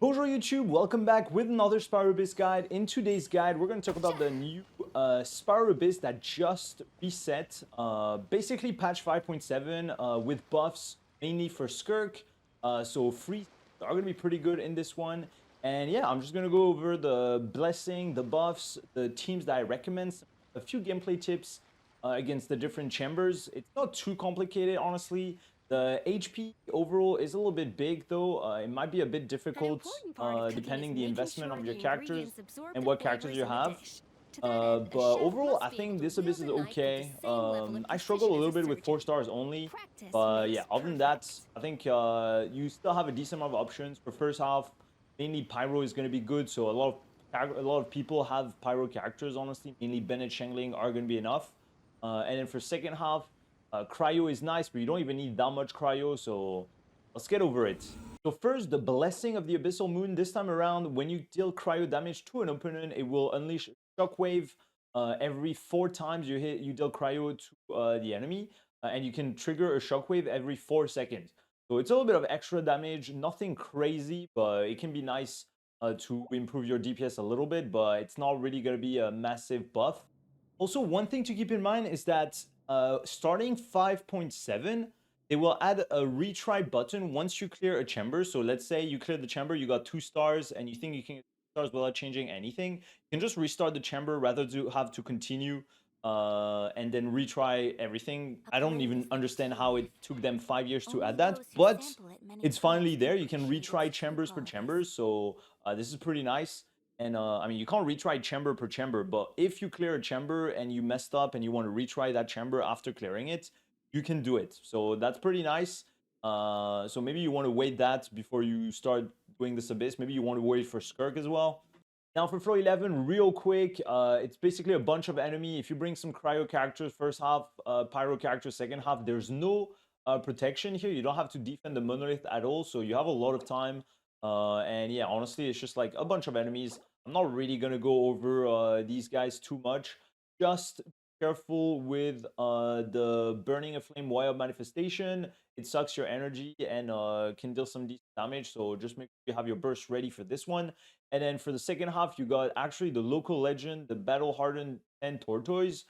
Bonjour YouTube, welcome back with another Spyro Abyss guide. In today's guide, we're going to talk about the new Spyro Abyss that just reset. Basically patch 5.7 with buffs mainly for Skirk. So free are going to be pretty good in this one. And yeah, I'm just going to go over the blessing, the buffs, the teams that I recommend, a few gameplay tips against the different chambers. It's not too complicated, honestly. The HP overall is a little bit big though. It might be a bit An difficult important part of cooking depending is the making investment sure of the your characters ingredients absorb and the what characters flavors you in the have. dish. To that end, a But chef overall, I must be able think to this wield Abyss a is knife with the okay. same level of I precision struggle a as little a bit with 4 surgeon. stars only. Practice But yeah, makes other than that, perfect. I think you still have a decent amount of options for first half. Mainly Pyro is going to be good, so a lot of people have Pyro characters. Honestly, mainly Bennett, Shengling are going to be enough. And then for second half, Cryo is nice, but you don't even need that much Cryo, so let's get over it. So first, the Blessing of the Abyssal Moon. This time around, when you deal Cryo damage to an opponent, it will unleash Shockwave every 4 times you deal Cryo to the enemy, and you can trigger a Shockwave every 4 seconds. So it's a little bit of extra damage, nothing crazy, but it can be nice to improve your DPS a little bit, but it's not really going to be a massive buff. Also, one thing to keep in mind is that starting 5.7, they will add a retry button once you clear a chamber. So let's say you clear the chamber, you got 2 stars, and you think you can get 2 stars without changing anything. You can just restart the chamber rather than have to continue and then retry everything. A I don't blade even is the understand how key. it took them 5 years to Only add that, those who but sample it many it's times finally can there. You can appreciate retry its true chambers per qualities. chambers, so this is pretty nice. And I mean, you can't retry chamber per chamber, but if you clear a chamber and you messed up and you want to retry that chamber after clearing it, you can do it. So that's pretty nice. So maybe you want to wait that before you start doing this abyss. Maybe you want to wait for Skirk as well. Now for floor 11, real quick, it's basically a bunch of enemy. If you bring some cryo characters first half, pyro characters second half, there's no protection here. You don't have to defend the monolith at all, so you have a lot of time. And yeah, honestly, it's just like a bunch of enemies. I'm not really gonna go over these guys too much. Just careful with the burning a flame wild manifestation. It sucks your energy and can deal some decent damage. So just make sure you have your burst ready for this one. And then for the second half, you got actually the local legend, the battle hardened 10 tortoise.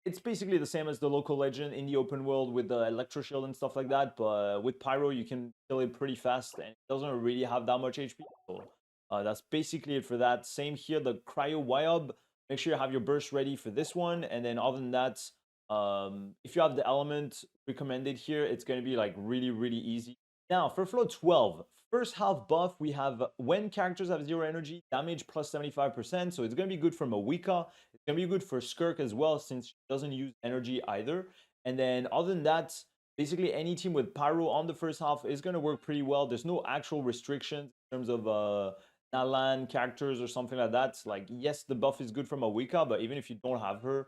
It's basically the same as the local legend in the open world with the electro shield and stuff like that. But with pyro, you can kill it pretty fast, and it doesn't really have that much HP. So that's basically it for that. Same here, the cryo Wyob. Make sure you have your burst ready for this one. And then other than that, if you have the element recommended here, it's going to be like really, really easy. Now, for flow 12, first half buff, we have when characters have 0 energy, damage plus 75%. So it's going to be good for Mavuika. It's going to be good for Skirk as well, since she doesn't use energy either. And then other than that, basically any team with Pyro on the first half is going to work pretty well. There's no actual restrictions in terms of Nalan characters or something like that. Like, yes, the buff is good for Mavuika, but even if you don't have her,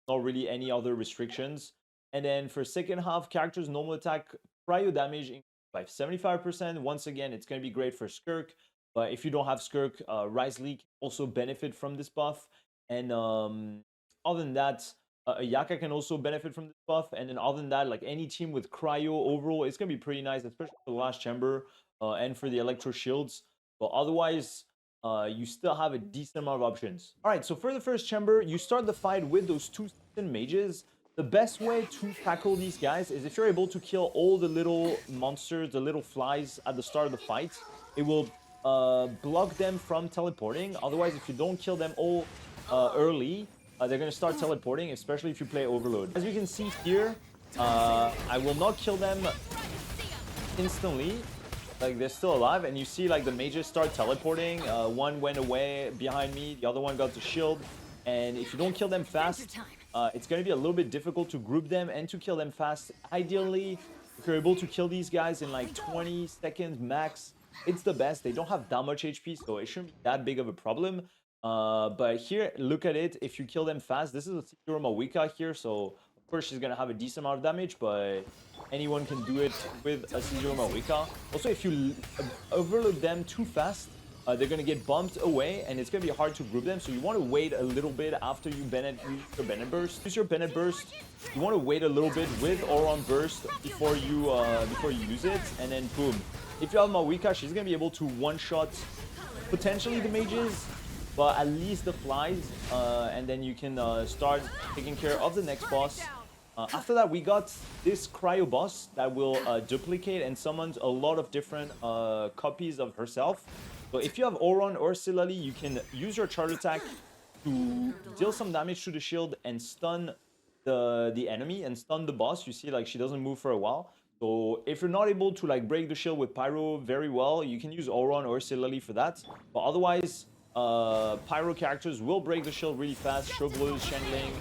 not really any other restrictions. And then for second half, characters normal attack, cryo damage by 75%. Once again, it's going to be great for Skirk. But if you don't have Skirk, Rise Leak also benefit from this buff. And other than that, Ayaka can also benefit from this buff. And then other than that, like any team with Cryo overall, it's going to be pretty nice, especially for the last chamber and for the Electro Shields. But otherwise, you still have a decent amount of options. All right, so for the first chamber, you start the fight with those 2 mages. The best way to tackle these guys is if you're able to kill all the little monsters, the little flies at the start of the fight, it will block them from teleporting. Otherwise, if you don't kill them all early, they're going to start teleporting, especially if you play Overload. As you can see here, I will not kill them instantly. Like, they're still alive, and you see like the mages start teleporting. One went away behind me, the other one got the shield. And if you don't kill them fast, it's going to be a little bit difficult to group them and to kill them fast. Ideally, if you're able to kill these guys in like 20 seconds max, it's the best. They don't have that much HP, so it shouldn't be that big of a problem. But here, look at it. If you kill them fast, this is a Zero Mavuika here, so of course she's going to have a decent amount of damage, but anyone can do it with a Zero Mavuika. Also, if you overload them too fast, they're going to get bumped away, and it's going to be hard to group them. So you want to wait a little bit after you use your Bennett Burst. Use your Bennett Burst. You want to wait a little bit with or on Burst before you use it, and then boom. if you have Mavuika, she's gonna be able to one-shot potentially the mages, but at least the flies, and then you can start taking care of the next boss. After that, we got this cryo boss that will duplicate and summons a lot of different copies of herself. So if you have Oron or Silali, you can use your charge attack to deal some damage to the shield and stun the enemy and stun the boss. You see, like, she doesn't move for a while. So if you're not able to like break the shield with Pyro very well, you can use Oron or Silali for that. But otherwise, Pyro characters will break the shield really fast. Chauvelin, Shenling,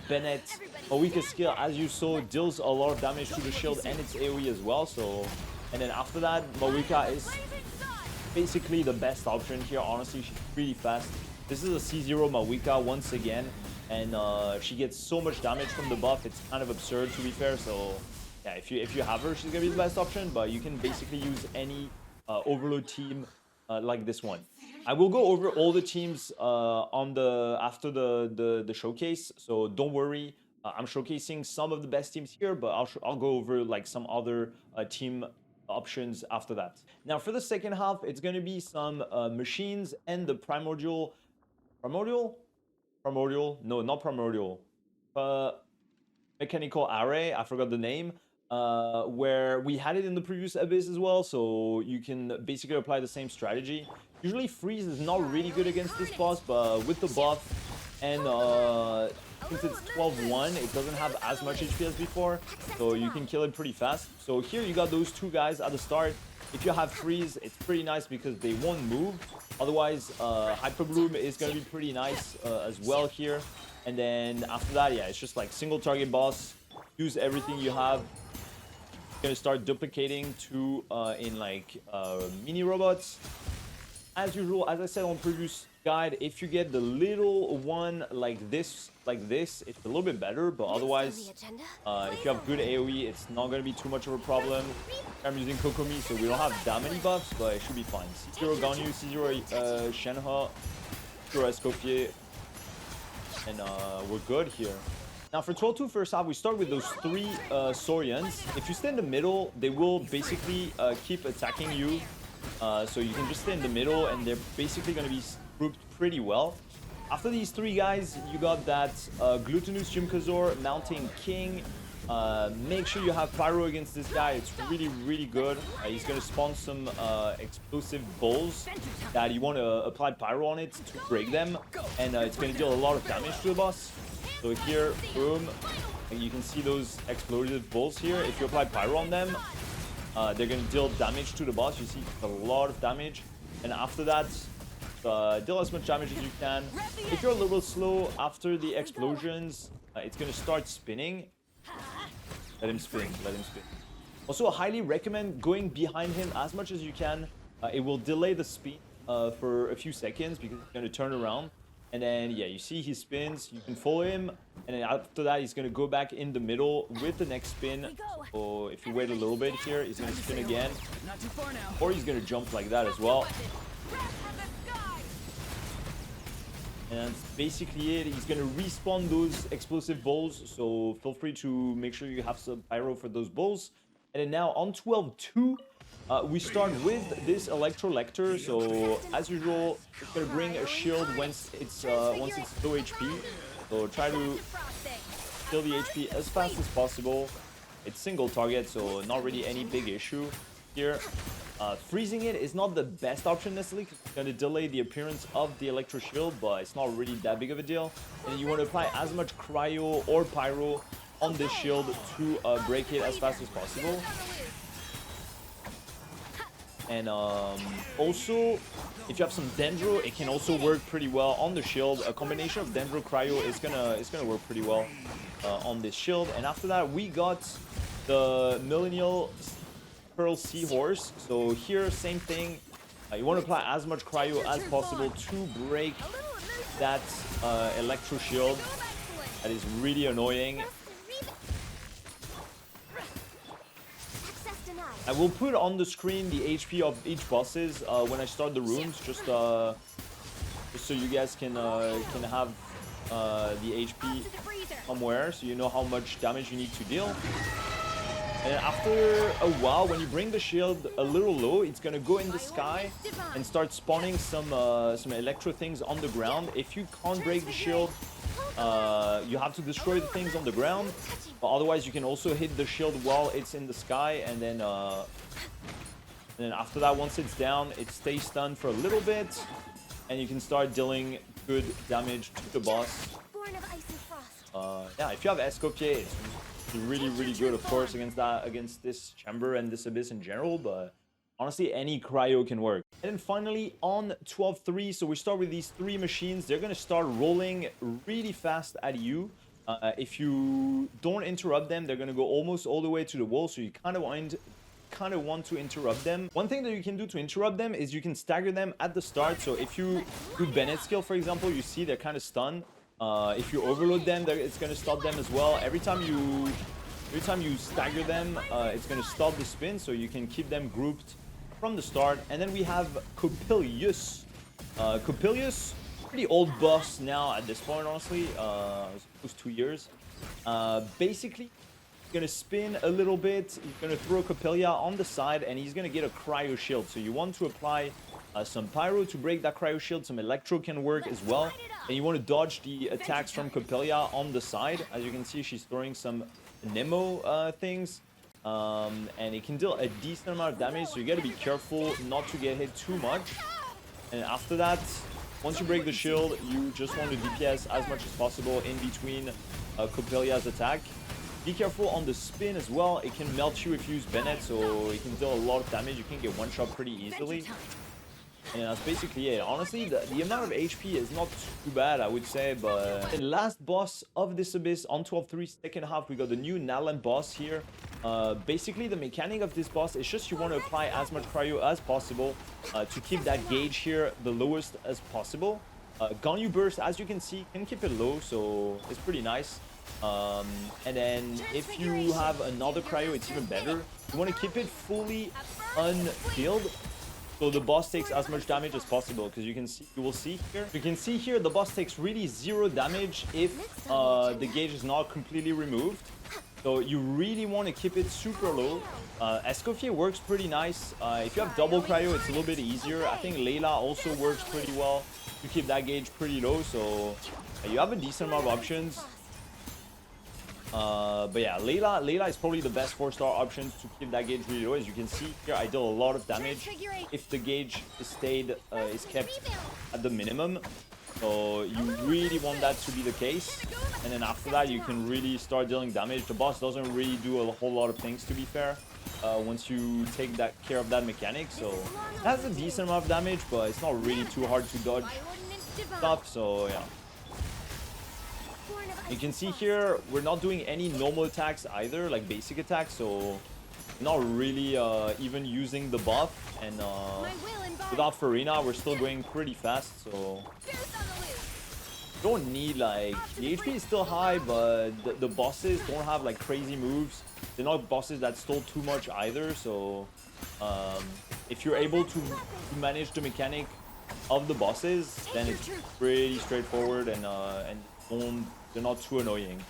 Bennett. Mavuika's skill, as you saw, deals a lot of damage to the shield and its AoE as well. So, and then after that, Mavuika is basically the best option here. Honestly, she's really fast. This is a C0 Mavuika once again, and she gets so much damage from the buff. It's kind of absurd, to be fair. So yeah, if you have her, she's gonna be the best option. But you can basically use any overload team like this one. I will go over all the teams after the showcase, so don't worry. I'm showcasing some of the best teams here, but I'll go over like some other team options after that. Now for the second half, it's going to be some machines and the primordial, no, not primordial, mechanical array. I forgot the name. Where we had it in the previous Abyss as well, so you can basically apply the same strategy. Usually freeze is not really good against this boss, but with the buff and since it's 12-1, it doesn't have as much HP as before, so you can kill it pretty fast. So here you got those two guys at the start. If you have freeze, it's pretty nice because they won't move. Otherwise, Hyper Bloom is going to be pretty nice as well here. And then after that, yeah, it's just like single target boss. Use everything you have. Gonna start duplicating to in like mini robots. As usual, as I said on previous guide, if you get the little one like this, it's a little bit better. But otherwise, if you have good AoE, it's not gonna be too much of a problem. I'm using Kokomi, so we don't have that many buffs, but it should be fine. C0 Ganyu, C0 Shenhe, C0 Escoffier, and we're good here. Now for 12-2 first half, we start with those three Saurians. If you stay in the middle, they will basically keep attacking you. So you can just stay in the middle and they're basically going to be grouped pretty well. After these three guys, you got that Glutinous Jimkazor, Mountain King. Make sure you have Pyro against this guy. It's really, really good. He's going to spawn some explosive balls that you want to apply Pyro on it to break them. And it's going to deal a lot of damage to the boss. So here, boom, and you can see those explosive balls here. If you apply Pyro on them, they're going to deal damage to the boss. You see a lot of damage. And after that, deal as much damage as you can. If you're a little slow after the explosions, it's going to start spinning. Let him spin, let him spin. Also, I highly recommend going behind him as much as you can. It will delay the spin for a few seconds because it's going to turn around. And then, yeah, you see he spins, you can follow him, and then after that, he's going to go back in the middle with the next spin. So if you wait a little bit here, he's going to spin again, or he's going to jump like that as well. And that's basically it. He's going to respawn those explosive balls, so feel free to make sure you have some Pyro for those balls. And then now on 12-2, we start with this Electrolector. So as usual, it's gonna bring a shield once it's low HP. So try to kill the HP as fast as possible. It's single target, so not really any big issue here. Freezing it is not the best option necessarily because it's gonna delay the appearance of the Electro Shield, but it's not really that big of a deal. And you want to apply as much Cryo or Pyro on this shield to break it as fast as possible. And also, if you have some Dendro, it can also work pretty well on the shield. A combination of Dendro Cryo is gonna work pretty well on this shield. And after that, we got the Millennial Pearl Seahorse. So here, same thing. You want to apply as much Cryo as possible to break that Electro Shield. That is really annoying. I will put on the screen the HP of each bosses when I start the rooms, just so you guys can have the HP somewhere, so you know how much damage you need to deal. And after a while, when you bring the shield a little low, it's gonna go in the sky and start spawning some electro things on the ground. If you can't break the shield, you have to destroy the things on the ground. But otherwise, you can also hit the shield while it's in the sky, and then after that, once it's down, it stays stunned for a little bit, and you can start dealing good damage to the boss. Yeah, if you have Escoffier, it's really, really good, of course, against this chamber and this abyss in general, but honestly, any cryo can work. And then finally, on 12-3, so we start with these 3 machines. They're going to start rolling really fast at you. If you don't interrupt them, they're going to go almost all the way to the wall, so you kind of want to interrupt them. One thing that you can do to interrupt them is you can stagger them at the start. So if you do Bennett's skill, for example, you see they're kind of stunned. If you overload them, it's going to stop them as well. Every time you stagger them, it's going to stop the spin, so you can keep them grouped from the start. And then we have Coppelius. Coppelius, pretty old boss now at this point, honestly. It's 2 years. Basically, he's going to spin a little bit. He's going to throw Coppelia on the side, and he's going to get a cryo shield. So you want to apply some pyro to break that cryo shield. Some electro can work as well. And you want to dodge the attacks from Coppelia on the side. As you can see, she's throwing some Nemo things. And it can deal a decent amount of damage, so you got to be careful not to get hit too much. And after that, once you break the shield, you just want to DPS as much as possible in between Coppelia's attack. Be careful on the spin as well. It can melt you if you use Bennett, so it can deal a lot of damage. You can get one shot pretty easily. And that's basically it. Honestly, the amount of HP is not too bad, I would say. But the last boss of this abyss on 12-3 second half, we got the new Nalan boss here. Basically, the mechanic of this boss is just you want to apply as much cryo as possible to keep that gauge here the lowest as possible. Ganyu burst, as you can see, can keep it low, so it's pretty nice. And then if you have another cryo, it's even better. You want to keep it fully unkilled, so the boss takes as much damage as possible, because you will see here the boss takes really 0 damage if the gauge is not completely removed. So you really want to keep it super low. Escoffier works pretty nice. If you have double cryo, it's a little bit easier. I think Layla also works pretty well to keep that gauge pretty low. So you have a decent amount of options. But yeah, Layla is probably the best 4-star option to keep that gauge really low. As you can see here, I deal a lot of damage if the gauge is kept at the minimum. So you really want that to be the case. And then after that, you can really start dealing damage. The boss doesn't really do a whole lot of things, to be fair, once you take care of that mechanic. So it has a decent amount of damage, but it's not really too hard to dodge stuff. So yeah. You can see here, we're not doing any normal attacks either, like basic attacks, so not really even using the buff. And without Farina, we're still going pretty fast, so don't need, like, the HP is still high, but the bosses don't have like crazy moves. They're not bosses that stole too much either, so if you're able to manage the mechanic of the bosses, then it's pretty straightforward, and they're not too annoying.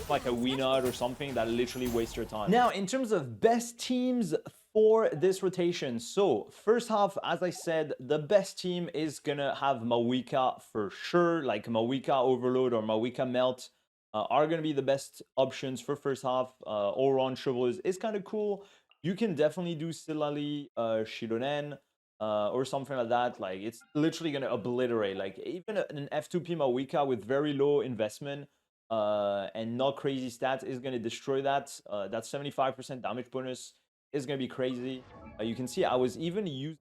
Like a Weenut or something that literally wastes your time. Now, in terms of best teams for this rotation, so first half, as I said, the best team is gonna have Mavuika for sure. Like Mavuika Overload or Mavuika Melt are gonna be the best options for first half. Oron Chevaleuse is kind of cool. You can definitely do Silali, Shironen, or something like that. Like, it's literally gonna obliterate. Like, even an F2P Mavuika with very low investment and not crazy stats is gonna destroy that. That 75% damage bonus is gonna be crazy. You can see I was even using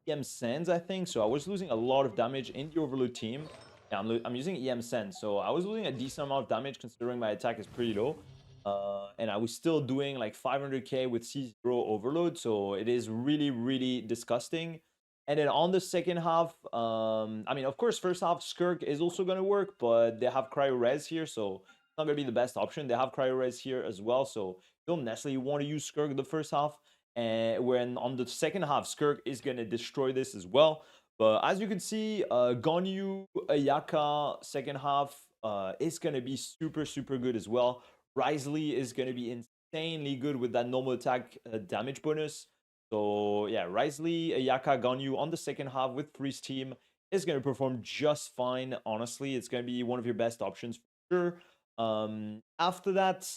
EM Sands, I think, so I was losing a lot of damage in the Overload team. Yeah, I'm using EM Sands, so I was losing a decent amount of damage considering my attack is pretty low. And I was still doing like 500k with C0 Overload, so it is really, really disgusting. And then on the second half, I mean, of course, first half, Skirk is also going to work, but they have Cryo Res here, so it's not going to be the best option. They have Cryo Res here as well, so you don't necessarily want to use Skirk the first half. And when on the second half, Skirk is going to destroy this as well. But as you can see, Ganyu, Ayaka, second half is going to be super, super good as well. Risley is going to be in insanely good with that normal attack damage bonus. So yeah, Risley, Ayaka, Ganyu on the second half with Freeze team is going to perform just fine. Honestly, it's going to be one of your best options for sure. After that,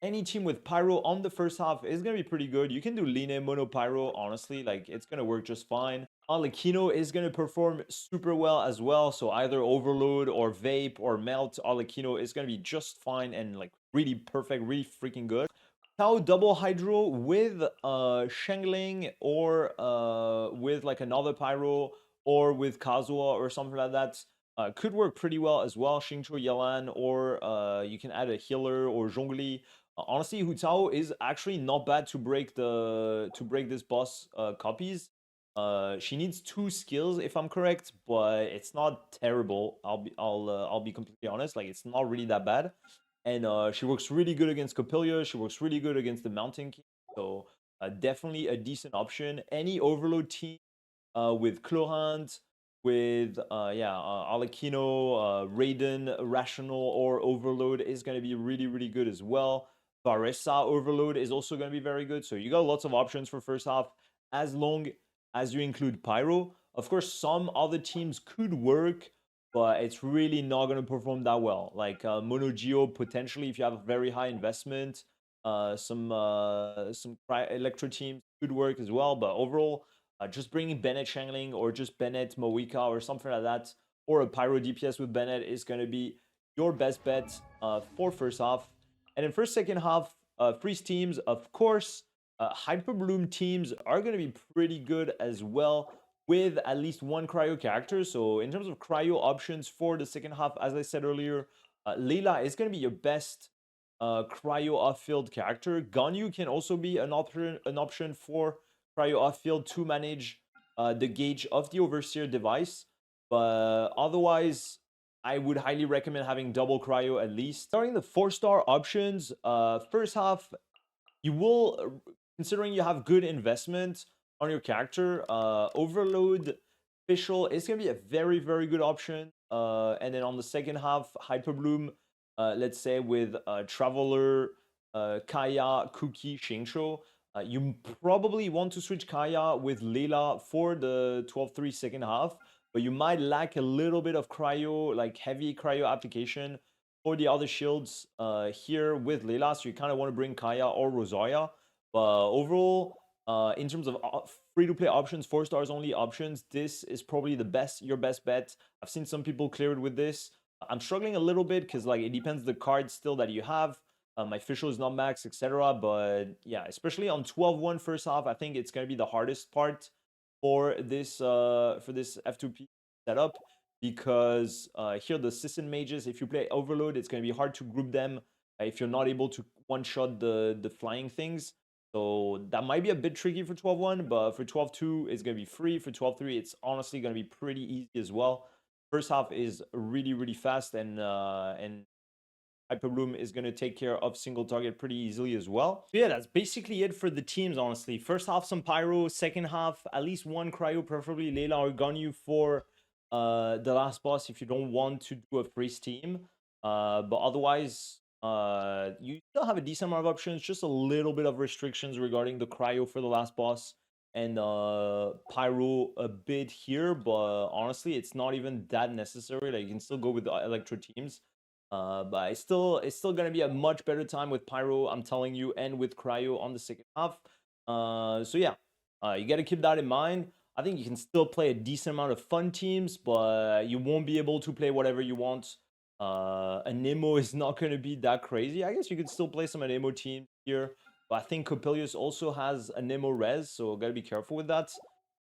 any team with Pyro on the first half is going to be pretty good. You can do Line, Mono, Pyro, honestly, like it's going to work just fine. Arlecchino is going to perform super well as well. So either Overload or Vape or Melt, Arlecchino is going to be just fine and like really perfect, really freaking good. Tao double Hydro with Shengling or with like another Pyro or with Kazuha or something like that. Could work pretty well as well. Xingqiu Yelan, or you can add a healer or Zhongli. Honestly, Hu Tao is actually not bad to break this boss copies. She needs 2 skills if I'm correct, but it's not terrible. I'll be completely honest. Like it's not really that bad, and she works really good against Copilia. She works really good against the Mountain King. So definitely a decent option. Any Overload team with Clohand, with Arlecchino, Raiden, Rational, or Overload is going to be really good as well. Varesa Overload is also going to be very good. So you got lots of options for first half as long as you include Pyro. Of course, some other teams could work, but it's really not going to perform that well. Like Mono Geo, potentially, if you have a very high investment, some Electro teams could work as well. But overall, just bringing Bennett Shangling or just Bennett Mavuika or something like that, or a Pyro DPS with Bennett is going to be your best bet for first half. And in first, second half, freeze teams, of course, Hyper Bloom teams are going to be pretty good as well with at least one cryo character. So in terms of cryo options for the second half, as I said earlier, Leila is going to be your best cryo off-field character. Ganyu can also be an option for cryo off-field to manage the gauge of the Overseer device. But otherwise, I would highly recommend having double cryo at least. Starting the 4-star options, first half, you will, considering you have good investment on your character, Overload Official is going to be a very good option. And then on the second half, Hyperbloom, let's say with Traveler, Kaya, Cookie, Xingqiu. You probably want to switch Kaya with Leila for the 12-3 second half, but you might lack a little bit of cryo, like heavy cryo application for the other shields here with Leila. So you kind of want to bring Kaya or Rosaria. But overall, in terms of free-to-play options, 4 stars only options, this is probably your best bet. I've seen some people clear it with this. I'm struggling a little bit because like it depends the card still that you have. My official is not max, etc. But yeah, especially on 12-1 first half, I think it's gonna be the hardest part for this F2P setup, because here the Sisson mages, if you play Overload, it's gonna be hard to group them if you're not able to one-shot the flying things. So that might be a bit tricky for 12-1, but for 12-2, it's gonna be free. For 12-3, it's honestly gonna be pretty easy as well. First half is really fast, and Hyperbloom is going to take care of single target pretty easily as well. So yeah, that's basically it for the teams, honestly. First half, some Pyro. Second half, at least one Cryo, preferably Leila or Ganyu for the last boss if you don't want to do a freeze team. But otherwise, you still have a decent amount of options, just a little bit of restrictions regarding the Cryo for the last boss, and Pyro a bit here, but honestly, it's not even that necessary. Like you can still go with the Electro teams. But it's still gonna be a much better time with Pyro, I'm telling you, and with Cryo on the second half. So yeah, you gotta keep that in mind. I think you can still play a decent amount of fun teams, but you won't be able to play whatever you want. Anemo is not gonna be that crazy. I guess you could still play some Anemo teams here, but I think Coppelius also has Anemo res, so gotta be careful with that.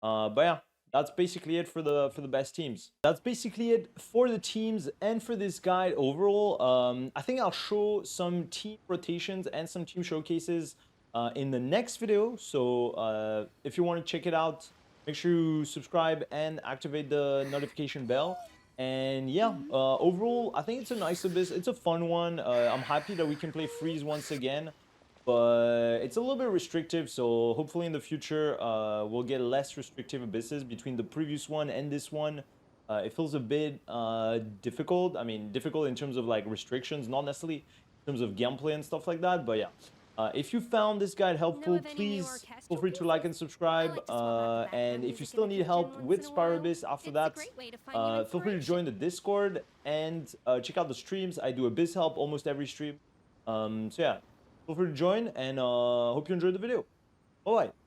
But yeah, that's basically it for the best teams. That's basically it for the teams and for this guide overall. I think I'll show some team rotations and some team showcases in the next video. So if you want to check it out, make sure you subscribe and activate the notification bell. And yeah, overall, I think it's a nice abyss. It's a fun one. I'm happy that we can play Freeze once again, but it's a little bit restrictive, so hopefully in the future we'll get less restrictive abysses between the previous one and this one. It feels a bit difficult. I mean, difficult in terms of like restrictions, not necessarily in terms of gameplay and stuff like that, but yeah. If you found this guide helpful, of any new please feel orchestral free to like and subscribe. like to swap out the background And if you music still in the need help kitchen with once in a while. Spyrobiz after It's a that, great way to find new feel free to inspiration. join the Discord and check out the streams. I do a biz help almost every stream. So yeah, feel free to join and hope you enjoyed the video. Bye bye.